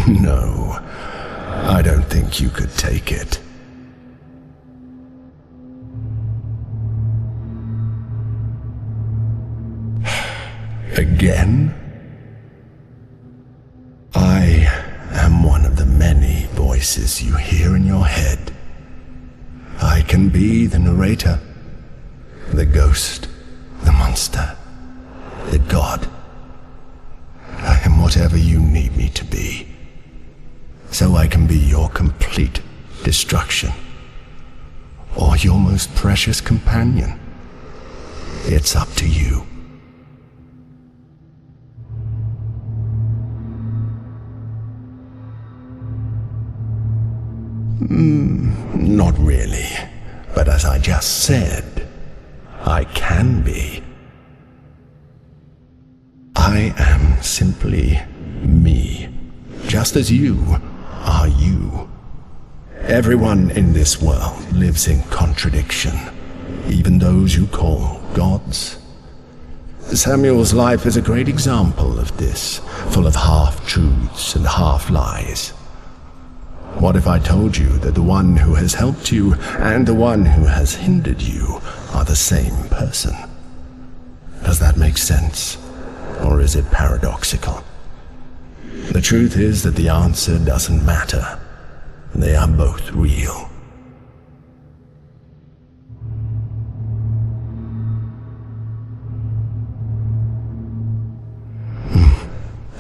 No, I don't think you could take it. Again? I am one of the many voices you hear in your head. I can be the narrator, the ghost, the monster, the god. I am whatever you need me to be, so I can be your complete destruction, or your most precious companion. It's up to you. Not really, but as I just said, I can be. I am simply me, just as you are you. Everyone in this world lives in contradiction, even those you call gods. Samuel's life is a great example of this, full of half-truths and half-lies. What if I told you that the one who has helped you and the one who has hindered you are the same person? Does that make sense? Or is it paradoxical? The truth is that the answer doesn't matter. They are both real.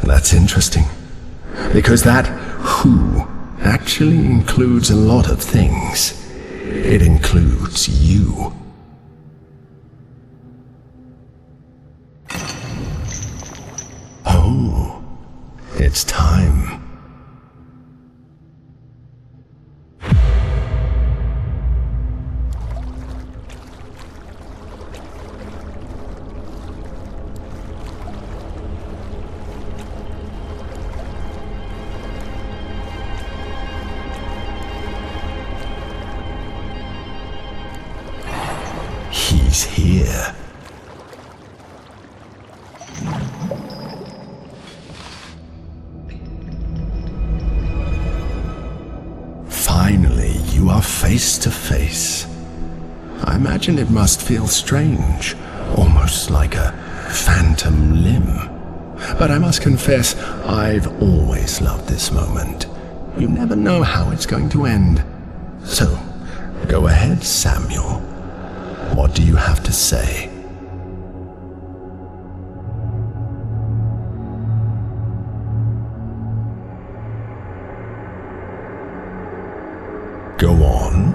That's interesting, because that who actually includes a lot of things. It includes you. Oh, it's time. He's here. Finally, you are face to face. I imagine it must feel strange, almost like a phantom limb. But I must confess, I've always loved this moment. You never know how it's going to end. So, go ahead, Samuel. What do you have to say? Go on.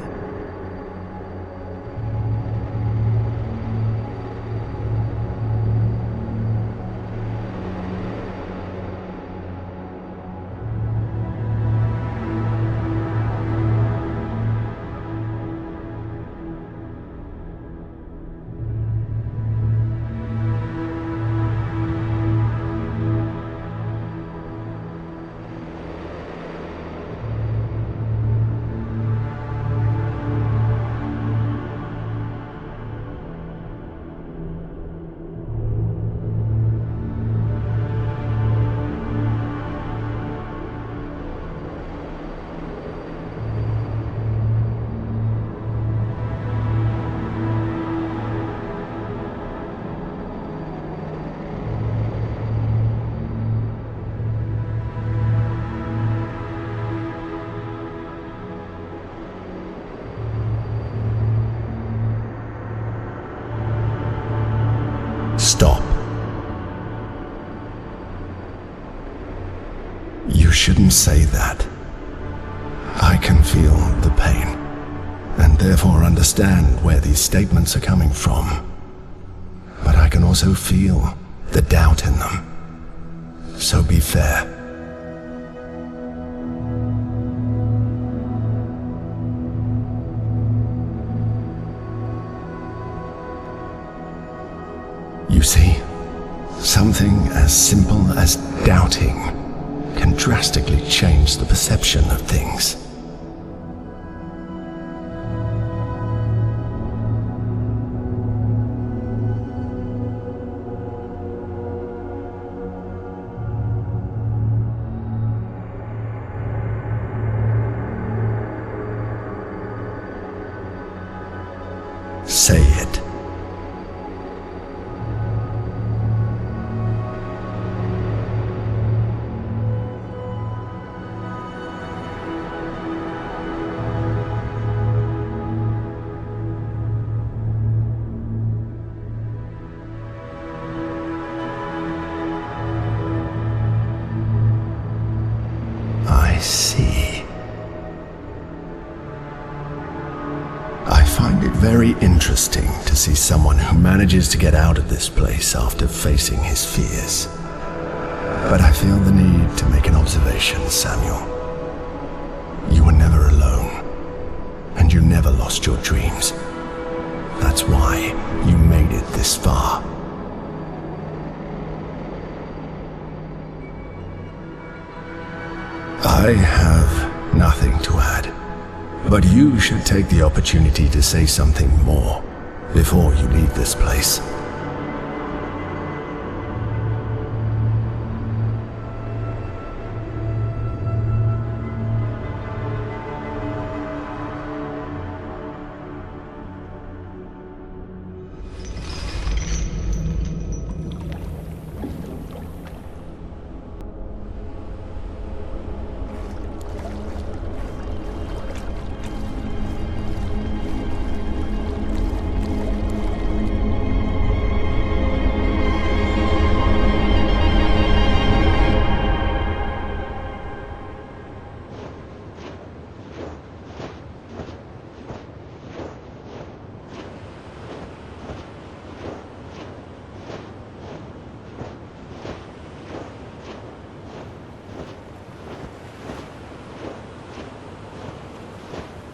stop. You shouldn't say that. I can feel the pain, and therefore understand where these statements are coming from. But I can also feel the doubt in them. So be fair. You see, something as simple as doubting can drastically change the perception of things. Say it. I see. I find it very interesting to see someone who manages to get out of this place after facing his fears. But I feel the need to make an observation, Samuel. You were never alone, and you never lost your dreams. That's why you made it this far. I have nothing to add, but you should take the opportunity to say something more before you leave this place.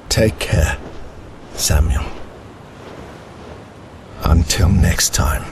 Take care, Samuel. Until next time.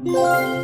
Bye.